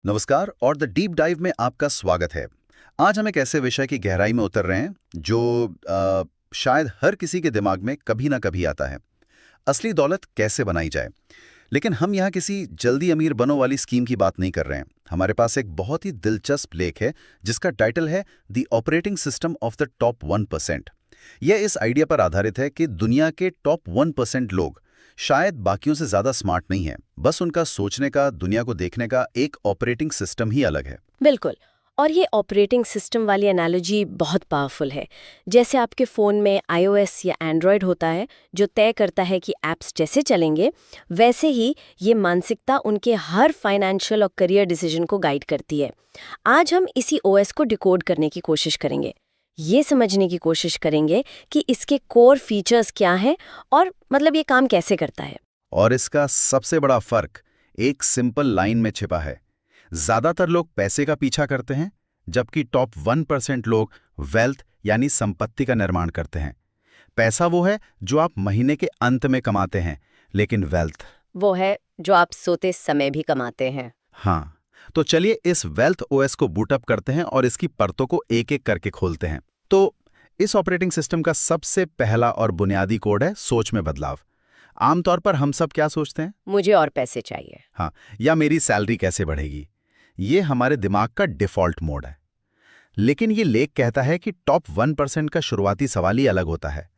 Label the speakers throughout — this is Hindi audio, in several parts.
Speaker 1: नमस्कार और द डीप डाइव में आपका स्वागत है। आज हम एक ऐसे विषय की गहराई में उतर रहे हैं जो शायद हर किसी के दिमाग में कभी ना कभी आता है। असली दौलत कैसे बनाई जाए। लेकिन हम यहाँ किसी जल्दी अमीर बनो वाली स्कीम की बात नहीं कर रहे हैं। हमारे पास एक बहुत ही दिलचस्प लेख है जिसका टाइटल है the operating system of the top 1%। यह इस आइडिया पर आधारित है कि दुनिया के टॉप 1% लोग शायद बाकियों से ज्यादा स्मार्ट नहीं है, बस उनका सोचने का, दुनिया को देखने का एक ऑपरेटिंग सिस्टम ही अलग है।
Speaker 2: बिल्कुल। और ये ऑपरेटिंग सिस्टम वाली एनालॉजी बहुत पावरफुल है। जैसे आपके फ़ोन में iOS या एंड्रॉयड होता है जो तय करता है कि ऐप्स कैसे चलेंगे, वैसे ही ये मानसिकता उनके हर फाइनेंशियल और करियर डिसीजन को गाइड करती है। आज हम इसी ओएस को डिकोड करने की कोशिश करेंगे, ये समझने की कोशिश करेंगे कि इसके कोर फीचर्स क्या हैं और मतलब ये काम कैसे करता है।
Speaker 1: और इसका सबसे बड़ा फर्क एक सिंपल लाइन में छिपा है। ज्यादातर लोग पैसे का पीछा करते हैं, जबकि टॉप 1% लोग वेल्थ यानी संपत्ति का निर्माण करते हैं। पैसा वो है जो आप महीने के अंत में कमाते हैं, लेकिन वेल्थ
Speaker 2: वो है जो आप सोते समय भी कमाते हैं।
Speaker 1: हाँ, तो चलिए इस वेल्थ ओएस को बूटअप करते हैं और इसकी परतों को एक एक करके खोलते हैं। तो इस ऑपरेटिंग सिस्टम का सबसे पहला और बुनियादी कोड है सोच में बदलाव। आमतौर पर हम सब क्या सोचते हैं?
Speaker 2: मुझे और पैसे चाहिए।
Speaker 1: हाँ, या मेरी सैलरी कैसे बढ़ेगी। ये हमारे दिमाग का डिफॉल्ट मोड है। लेकिन ये लेख कहता है कि टॉप 1% का शुरुआती सवाल ही अलग होता है।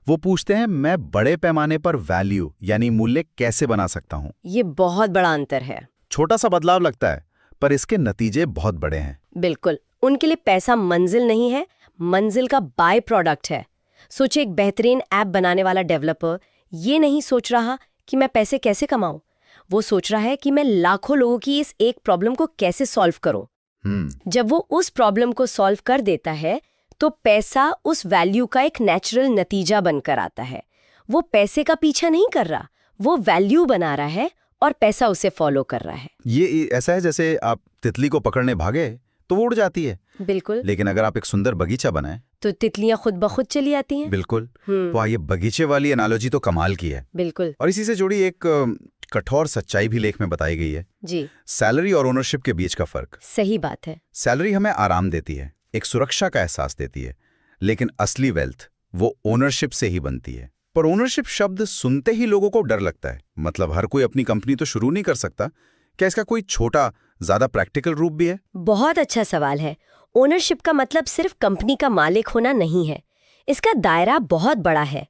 Speaker 1: वो पूछते हैं, मैं बड़े पैमाने पर वैल्यू यानी मूल्य कैसे बना सकता हूं।
Speaker 2: ये बहुत बड़ा अंतर है।
Speaker 1: छोटा सा बदलाव लगता है, पर इसके नतीजे बहुत बड़े हैं।
Speaker 2: बिल्कुल। उनके लिए पैसा मंजिल नहीं है, मंजिल का बाय प्रोडक्ट है। सोचिए, एक बेहतरीन ऐप बनाने वाला डेवलपर ये नहीं सोच रहा कि मैं पैसे कैसे कमाऊं, वो सोच रहा है कि मैं लाखों लोगों की इस एक प्रॉब्लम को कैसे सॉल्व करूं। जब वो उस प्रॉब्लम को सॉल्व कर देता है तो पैसा उस वैल्यू का एक नेचुरल नतीजा बनकर आता है। वो पैसे का पीछा नहीं कर रहा, वो वैल्यू बना रहा है और पैसा उसे फॉलो कर रहा है।
Speaker 1: ये ऐसा है जैसे आप तितली को पकड़ने भागे तो वो उड़ जाती है।
Speaker 2: बिल्कुल।
Speaker 1: लेकिन अगर आप एक सुंदर बगीचा बनाएं
Speaker 2: तो तितलियां खुद ब खुद चली आती हैं।
Speaker 1: बिल्कुल। वाह, ये बगीचे वाली एनालॉजी तो कमाल की है।
Speaker 2: बिल्कुल।
Speaker 1: और इसी से जुड़ी एक कठोर सच्चाई भी लेख में बताई गई है।
Speaker 2: जी।
Speaker 1: सैलरी और ओनरशिप के बीच का फर्क।
Speaker 2: सही बात है।
Speaker 1: सैलरी हमें आराम देती है, एक सुरक्षा का एहसास देती है, लेकिन असली वेल्थ वो ओनरशिप से ही बनती है। पर ओनरशिप शब्द सुनते ही लोगों को डर लगता है। मतलब हर कोई अपनी कंपनी तो शुरू नहीं कर सकता। क्या इसका कोई छोटा, ज्यादा प्रैक्टिकल रूप भी है?
Speaker 2: बहुत अच्छा सवाल है। ओनरशिप का मतलब सिर्फ कंपनी का मालिक होना नहीं है। इसका दायरा बहुत बड़ा है।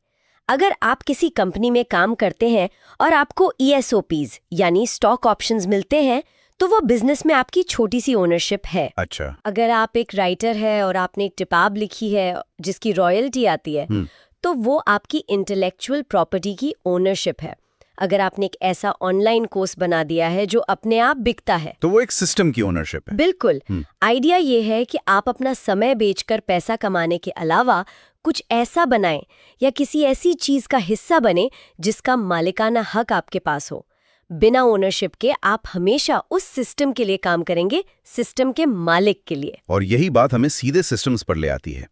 Speaker 2: अगर आप किसी कंपनी में काम करते हैं और आपको ESOPs यानी स्टॉक ऑप्शंस मिलते हैं, तो वो बिजनेस में आपकी छोटी सी ओनरशिप है।
Speaker 1: अच्छा।
Speaker 2: अगर आप एक राइटर है और आपने एक किताब लिखी है जिसकी रॉयल्टी आती है, तो वो आपकी इंटेलेक्चुअल प्रॉपर्टी की ओनरशिप है। अगर आपने एक ऐसा ऑनलाइन कोर्स बना दिया है जो अपने आप बिकता है,
Speaker 1: तो वो एक सिस्टम की ओनरशिप है।
Speaker 2: बिल्कुल। आइडिया ये है कि आप अपना समय बेचकर पैसा कमाने के अलावा कुछ ऐसा बनाएं या किसी ऐसी चीज का हिस्सा बने जिसका मालिकाना हक आपके पास हो। बिना ओनरशिप के आप हमेशा उस सिस्टम के लिए काम करेंगे, सिस्टम के मालिक के लिए।
Speaker 1: और यही बात हमें सीधे सिस्टम्स पर ले आती है।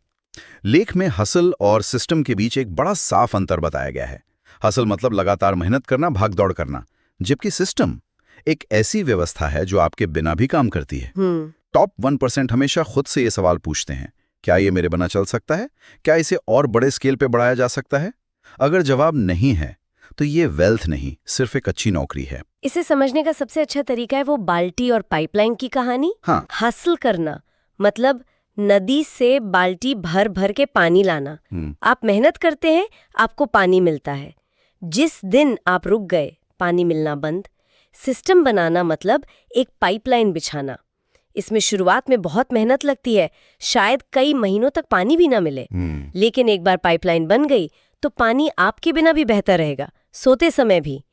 Speaker 1: लेख में हसल और सिस्टम के बीच एक बड़ा साफ अंतर बताया गया है। हसल मतलब लगातार मेहनत करना, भागदौड़ करना, जबकि सिस्टम एक ऐसी व्यवस्था है जो आपके बिना भी काम करती है। टॉप 1% हमेशा खुद से ये सवाल पूछते हैं, क्या ये मेरे बिना चल सकता है? क्या इसे और बड़े स्केल पे बढ़ाया जा सकता है? अगर जवाब नहीं है तो ये वेल्थ नहीं, सिर्फ एक अच्छी नौकरी है।
Speaker 2: इसे समझने का सबसे अच्छा तरीका है वो बाल्टी और पाइपलाइन की कहानी।
Speaker 1: हाँ।
Speaker 2: हासिल करना मतलब नदी से बाल्टी भर भर के पानी लाना। आप मेहनत करते हैं, आपको पानी मिलता है। जिस दिन आप रुक गए, पानी मिलना बंद। सिस्टम बनाना मतलब एक पाइपलाइन बिछाना। इसमें शुरुआत में बहुत मेहनत लगती है, शायद कई महीनों तक पानी भी ना मिले। लेकिन एक बार पाइपलाइन बन गई तो पानी आपके बिना भी बहता रहेगा, सोते समय भी।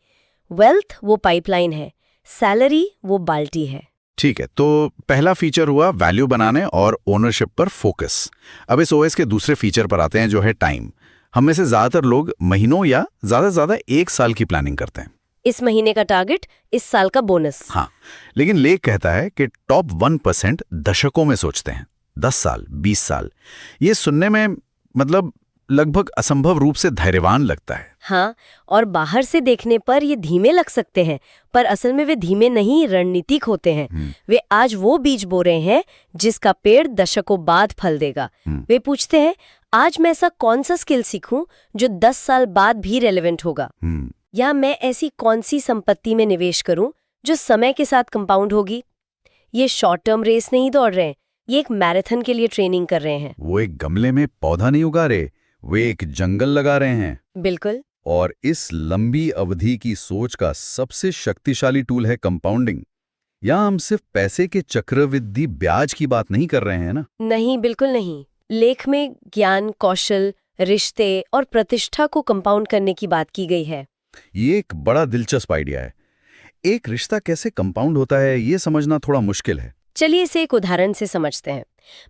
Speaker 2: वेल्थ वो पाइपलाइन है, सैलरी वो बाल्टी है।
Speaker 1: ठीक है, तो पहला फीचर हुआ वैल्यू बनाने और ओनरशिप पर फोकस। अब इस ओएस के दूसरे फीचर पर आते हैं जो है टाइम। हम में से ज्यादातर लोग महीनों या ज्यादा से ज्यादा 1 साल की प्लानिंग करते हैं।
Speaker 2: इस महीने का टारगेट, इस साल का बोनस।
Speaker 1: हाँ, लेकिन लेख कहता है कि टॉप 1% दशकों में सोचते हैं। 10 साल, 20 साल। ये सुनने में मतलब लगभग असंभव रूप से धैर्यवान लगता है।
Speaker 2: हाँ, और बाहर से देखने पर ये धीमे लग सकते हैं, पर असल में वे धीमे नहीं, रणनीतिक होते हैं। वे आज वो बीज बो रहे हैं जिसका पेड़ दशकों बाद फल देगा। वे पूछते हैं, आज मैं ऐसा कौन सा स्किल सीखूं जो 10 साल बाद भी रेलेवेंट होगा, या मैं ऐसी कौन सी संपत्ति में निवेश करूं जो समय के साथ कंपाउंड होगी। ये शॉर्ट टर्म रेस नहीं दौड़ रहे हैं, ये एक मैराथन के लिए ट्रेनिंग कर रहे हैं।
Speaker 1: वो एक गमले में पौधा नहीं उगा रहे, वे एक जंगल लगा रहे हैं।
Speaker 2: बिल्कुल।
Speaker 1: और इस लंबी अवधि की सोच का सबसे शक्तिशाली टूल है कंपाउंडिंग। यहाँ हम सिर्फ पैसे के चक्रवृद्धि ब्याज की बात नहीं कर रहे हैं ना?
Speaker 2: नहीं, बिल्कुल नहीं। लेख में ज्ञान, कौशल, रिश्ते और प्रतिष्ठा को कंपाउंड करने की बात की गई है।
Speaker 1: ये एक बड़ा दिलचस्प आइडिया है। एक रिश्ता कैसे कंपाउंड होता है, ये समझना थोड़ा मुश्किल है।
Speaker 2: चलिए इसे एक उदाहरण से समझते हैं।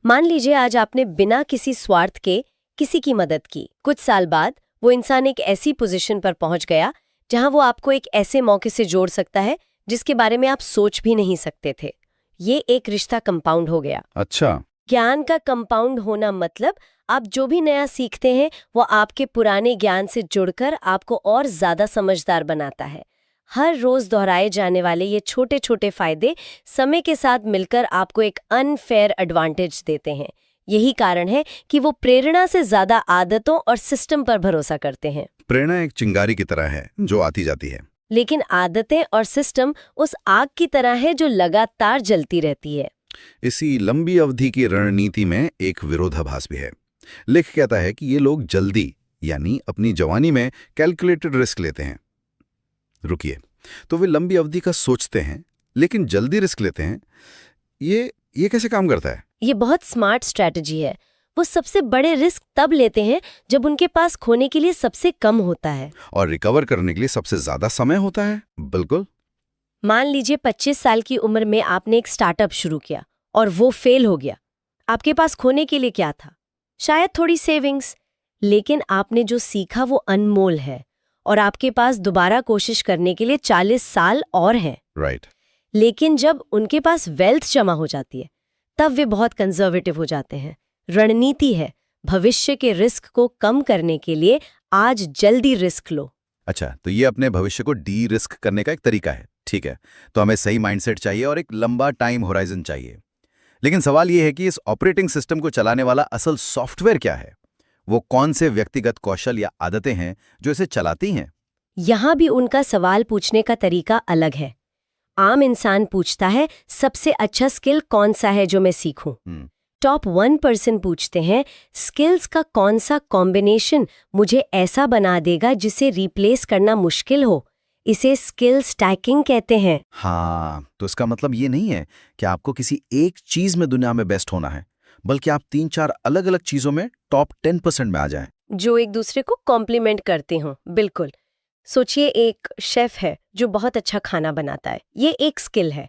Speaker 2: मान लीजिए आज आपने बिना किसी स्वार्थ के किसी की मदद की। कुछ साल बाद वो इंसान एक ऐसी पोजीशन पर पहुंच गया जहां वो आपको एक ऐसे मौके से जोड़ सकता है जिसके बारे में आप सोच भी नहीं सकते थे। ये एक रिश्ता कंपाउंड हो गया।
Speaker 1: अच्छा।
Speaker 2: ज्ञान का कंपाउंड होना मतलब आप जो भी नया सीखते हैं वो आपके पुराने ज्ञान से जुड़कर आपको और ज्यादा समझदार बनाता है। हर रोज दोहराए जाने वाले ये छोटे छोटे फायदे समय के साथ मिलकर आपको एक अनफेयर एडवांटेज देते हैं। यही कारण है कि वो प्रेरणा से ज्यादा आदतों और सिस्टम पर भरोसा करते हैं।
Speaker 1: प्रेरणा एक चिंगारी की तरह है जो आती जाती है,
Speaker 2: लेकिन आदतें और सिस्टम उस आग की तरह है जो लगातार जलती रहती है।
Speaker 1: इसी लंबी अवधि की रणनीति में एक विरोधाभास भी है। लेख कहता है कि ये लोग जल्दी यानी अपनी जवानी में कैलकुलेटेड रिस्क लेते हैं। रुकिए, तो वे लंबी अवधि का सोचते हैं लेकिन जल्दी रिस्क लेते हैं। ये कैसे काम करता है?
Speaker 2: ये बहुत स्मार्ट स्ट्रैटेजी है। वो सबसे बड़े रिस्क तब लेते हैं जब उनके पास खोने के लिए सबसे कम होता है
Speaker 1: और रिकवर करने के लिए सबसे ज्यादा समय होता है। बिल्कुल।
Speaker 2: मान लीजिए 25 साल की उम्र में आपने एक स्टार्टअप शुरू किया और वो फेल हो गया। आपके पास खोने के लिए क्या था? शायद थोड़ी सेविंग्स, लेकिन आपने जो सीखा वो अनमोल है और आपके पास दोबारा कोशिश करने के लिए 40 साल और हैं।
Speaker 1: राइट।
Speaker 2: लेकिन जब उनके पास वेल्थ जमा हो जाती है तब वे बहुत कंजर्वेटिव हो जाते हैं। रणनीति है भविष्य के रिस्क को कम करने के लिए आज जल्दी रिस्क लो।
Speaker 1: अच्छा, तो ये अपने भविष्य को डी रिस्क करने का एक तरीका है। ठीक है, तो हमें सही माइंडसेट चाहिए और एक लंबा टाइम होराइजन चाहिए। लेकिन सवाल ये है कि इस ऑपरेटिंग सिस्टम को चलाने वाला असल सॉफ्टवेयर क्या है? वो कौन से व्यक्तिगत कौशल या आदतें हैं जो इसे चलाती हैं?
Speaker 2: यहाँ भी उनका सवाल पूछने का तरीका अलग है। आम इंसान पूछता है सबसे अच्छा स्किल कौन सा है जो मैं सीखूं। टॉप 1% पूछते हैं स्किल्स का कौन सा कॉम्बिनेशन मुझे ऐसा बना देगा जिसे रिप्लेस करना मुश्किल हो। इसे स्किल स्टैकिंग कहते हैं।
Speaker 1: हाँ, तो इसका मतलब ये नहीं है कि आपको किसी एक चीज में दुनिया में बेस्ट होना है, बल्कि आप 3-4 अलग अलग चीजों में टॉप 10% में आ जाएं,
Speaker 2: जो एक दूसरे को कॉम्प्लीमेंट करते हों। बिल्कुल। सोचिए एक शेफ है जो बहुत अच्छा खाना बनाता है, ये एक स्किल है।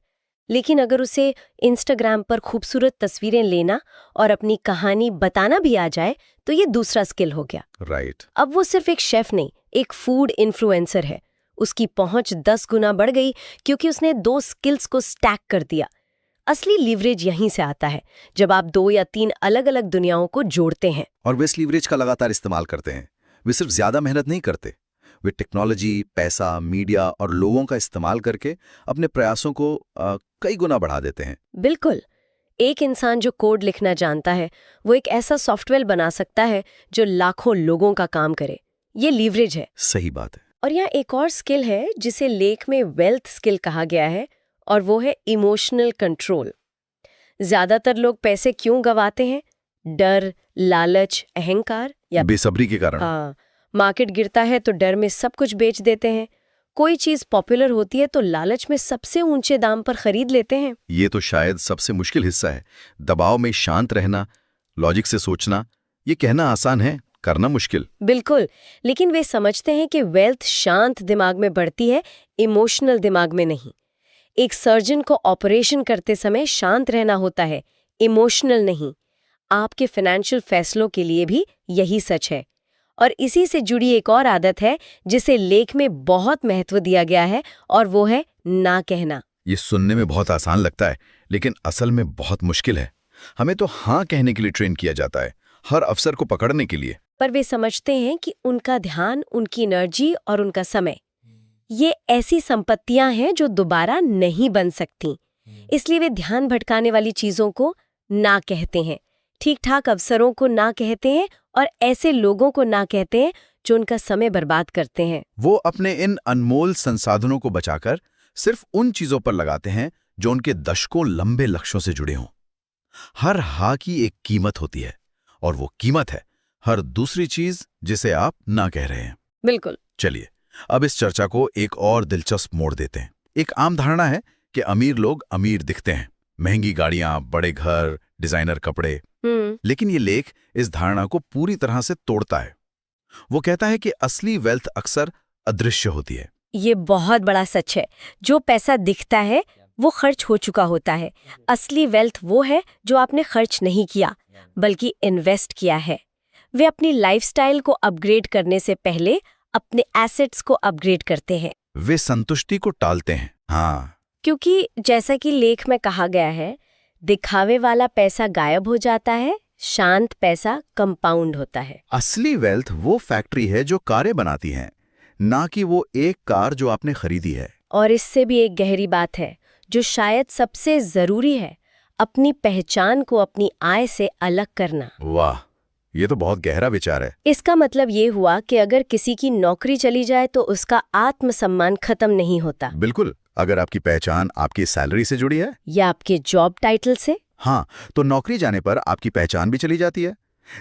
Speaker 2: लेकिन अगर उसे इंस्टाग्राम पर खूबसूरत तस्वीरें लेना और अपनी कहानी बताना भी आ जाए तो ये दूसरा स्किल हो गया।
Speaker 1: राइट।
Speaker 2: अब वो सिर्फ एक शेफ नहीं, एक फूड इन्फ्लुएंसर है। उसकी पहुंच 10 गुना बढ़ गई क्योंकि उसने 2 स्किल्स को स्टैक कर दिया। असली लीवरेज यहीं से आता है, जब आप 2 या 3 अलग अलग दुनियाओं को जोड़ते हैं।
Speaker 1: और वे इस लीवरेज का लगातार इस्तेमाल करते हैं। वे सिर्फ ज्यादा मेहनत नहीं करते, वे टेक्नोलॉजी, पैसा, मीडिया और लोगों का इस्तेमाल करके अपने प्रयासों को कई गुना बढ़ा देते हैं।
Speaker 2: बिल्कुल। एक इंसान जो कोड लिखना जानता है वो एक ऐसा सॉफ्टवेयर बना सकता है जो लाखों लोगों का काम करे। ये लीवरेज है।
Speaker 1: सही बात है।
Speaker 2: और यहाँ एक और स्किल है जिसे लेख में वेल्थ स्किल कहा गया है, और वो है इमोशनल कंट्रोल। ज्यादातर लोग पैसे क्यों गवाते हैं? डर, लालच, अहंकार या
Speaker 1: बेसब्री के कारण।
Speaker 2: हाँ, मार्केट गिरता है तो डर में सब कुछ बेच देते हैं। कोई चीज पॉपुलर होती है तो लालच में सबसे ऊंचे दाम पर खरीद लेते हैं।
Speaker 1: ये तो शायद सबसे मुश्किल हिस्सा है। दबाव में शांत रहना, लॉजिक से सोचना। ये कहना आसान है, करना मुश्किल।
Speaker 2: बिल्कुल। लेकिन वे समझते हैं कि वेल्थ शांत दिमाग में बढ़ती है, इमोशनल दिमाग में नहीं। एक सर्जन को ऑपरेशन करते समय शांत रहना होता है, इमोशनल नहीं। आपके फाइनेंशियल फैसलों के लिए भी यही सच है। और इसी से जुड़ी एक और आदत है जिसे लेख में बहुत महत्व दिया गया है, और वो है ना कहना।
Speaker 1: ये सुनने में बहुत आसान लगता है, लेकिन असल में बहुत मुश्किल है। हमें तो हाँ कहने के लिए ट्रेन किया जाता है, हर अवसर को पकड़ने के लिए।
Speaker 2: पर वे समझते हैं कि उनका ध्यान, उनकी एनर्जी और उनका समय, ये ऐसी संपत्तियां हैं जो दोबारा नहीं बन सकती। इसलिए वे ध्यान भटकाने वाली चीजों को ना कहते हैं, ठीक ठाक अवसरों को ना कहते हैं और ऐसे लोगों को ना कहते हैं जो उनका समय बर्बाद करते हैं।
Speaker 3: वो अपने इन अनमोल संसाधनों को बचाकर सिर्फ उन चीजों पर लगाते हैं जो उनके दशकों लंबे लक्ष्यों से जुड़े हों। हर हाँ की एक कीमत होती है, और वो कीमत है हर दूसरी चीज जिसे आप ना कह रहे हैं।
Speaker 2: बिल्कुल।
Speaker 3: चलिए अब इस चर्चा को एक और दिलचस्प मोड़ देते हैं। एक आम धारणा है कि अमीर लोग अमीर दिखते हैं, महंगी गाड़ियां, बड़े घर, डिजाइनर कपड़े। लेकिन ये लेख इस धारणा को पूरी तरह से तोड़ता है। वो कहता है कि असली वेल्थ अक्सर अदृश्य होती है।
Speaker 2: ये बहुत बड़ा सच है। जो पैसा दिखता है वो खर्च हो चुका होता है। असली वेल्थ वो है जो आपने खर्च नहीं किया बल्कि इन्वेस्ट किया है। वे अपनी लाइफस्टाइल को अपग्रेड करने से पहले अपने एसेट्स को अपग्रेड करते हैं।
Speaker 3: वे संतुष्टि को टालते हैं। हाँ,
Speaker 2: क्योंकि जैसा कि लेख में कहा गया है, दिखावे वाला पैसा गायब हो जाता है, शांत पैसा कंपाउंड होता है।
Speaker 3: असली वेल्थ वो फैक्ट्री है जो कारें बनाती हैं, ना कि वो एक कार जो आपने खरीदी है।
Speaker 2: और इससे भी एक गहरी बात है जो शायद सबसे जरूरी है, अपनी पहचान को अपनी आय से अलग करना।
Speaker 3: वाह, ये तो बहुत गहरा विचार है।
Speaker 2: इसका मतलब ये हुआ कि अगर किसी की नौकरी चली जाए तो उसका आत्मसम्मान खत्म नहीं होता।
Speaker 3: बिल्कुल, अगर आपकी पहचान आपकी सैलरी से जुड़ी है
Speaker 2: या आपके जॉब टाइटल से,
Speaker 3: हाँ, तो नौकरी जाने पर आपकी पहचान भी चली जाती है।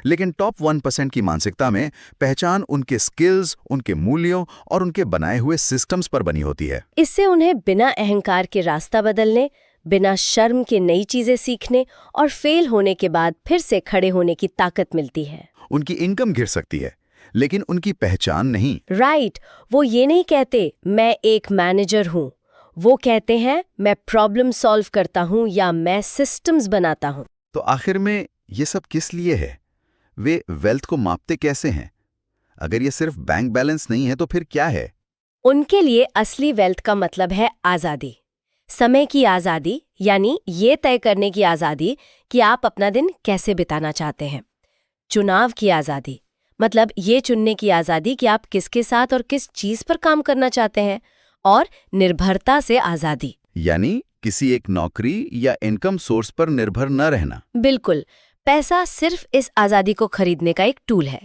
Speaker 3: लेकिन टॉप 1% की मानसिकता में पहचान उनके स्किल्स, उनके मूल्यों और उनके बनाए हुए सिस्टम्स पर बनी होती है।
Speaker 2: इससे उन्हें बिना अहंकार के रास्ता बदलने, बिना शर्म के नई चीजें सीखने और फेल होने के बाद फिर से खड़े होने की ताकत मिलती है।
Speaker 3: उनकी इनकम गिर सकती है, लेकिन उनकी पहचान नहीं।
Speaker 2: राइट, वो ये नहीं कहते मैं एक मैनेजर हूँ, वो कहते हैं मैं प्रॉब्लम सॉल्व करता हूँ या मैं सिस्टम्स बनाता हूँ।
Speaker 3: तो आखिर में ये सब किस लिए है? वे वेल्थ को मापते कैसे हैं? अगर ये सिर्फ बैंक बैलेंस नहीं है तो फिर क्या है?
Speaker 2: उनके लिए असली वेल्थ का मतलब है आज़ादी। समय की आज़ादी, यानी ये तय करने की आज़ादी कि आप अपना दिन कैसे बिताना चाहते हैं। चुनाव की आज़ादी, मतलब ये चुनने की आज़ादी कि आप किसके साथ और किस चीज़ पर काम करना चाहते हैं। और निर्भरता से आज़ादी,
Speaker 3: यानी किसी एक नौकरी या इनकम सोर्स पर निर्भर न रहना।
Speaker 2: बिल्कुल, पैसा सिर्फ इस आज़ादी को खरीदने का एक टूल है।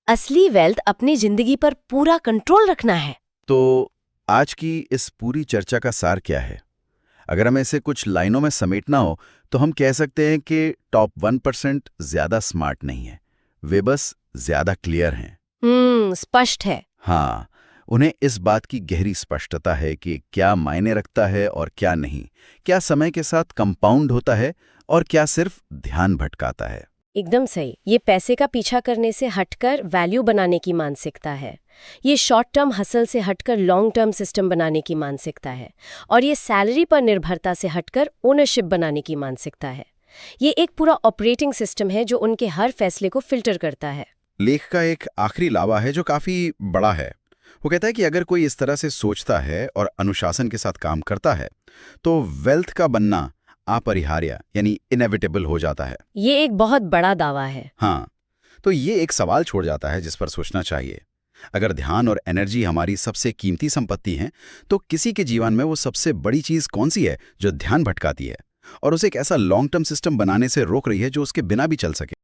Speaker 2: असली वेल्थ अपनी जिंदगी पर पूरा कंट्रोल रखना है।
Speaker 3: तो आज की इस पूरी चर्चा का सार क्या है? अगर हमें इसे कुछ लाइनों में समेटना हो तो हम कह सकते हैं कि टॉप 1% ज्यादा स्मार्ट नहीं है, वे बस ज्यादा क्लियर हैं।
Speaker 2: स्पष्ट है।
Speaker 3: हाँ, उन्हें इस बात की गहरी स्पष्टता है कि क्या मायने रखता है और क्या नहीं, क्या समय के साथ कंपाउंड होता है और क्या सिर्फ ध्यान भटकाता है।
Speaker 2: एकदम सही। ये पैसे का पीछा करने से हटकर वैल्यू बनाने की मानसिकता है। ये शॉर्ट टर्म हसल से हटकर लॉन्ग टर्म सिस्टम बनाने की मानसिकता है। और ये सैलरी पर निर्भरता से हटकर ओनरशिप बनाने की मानसिकता है। ये एक पूरा ऑपरेटिंग सिस्टम है जो उनके हर फैसले को फिल्टर करता है।
Speaker 3: लेख का एक आखिरी लावा है जो काफी बड़ा है। वो कहता है कि अगर कोई इस तरह से सोचता है और अनुशासन के साथ काम करता है तो वेल्थ का बनना अपरिहार्य यानी इनएविटेबल हो जाता है।
Speaker 2: ये एक बहुत बड़ा दावा है।
Speaker 3: हाँ, तो ये एक सवाल छोड़ जाता है जिस पर सोचना चाहिए। अगर ध्यान और एनर्जी हमारी सबसे कीमती संपत्ति हैं, तो किसी के जीवन में वो सबसे बड़ी चीज कौन सी है जो ध्यान भटकाती है और उसे एक ऐसा लॉन्ग टर्म सिस्टम बनाने से रोक रही है जो उसके बिना भी चल सके?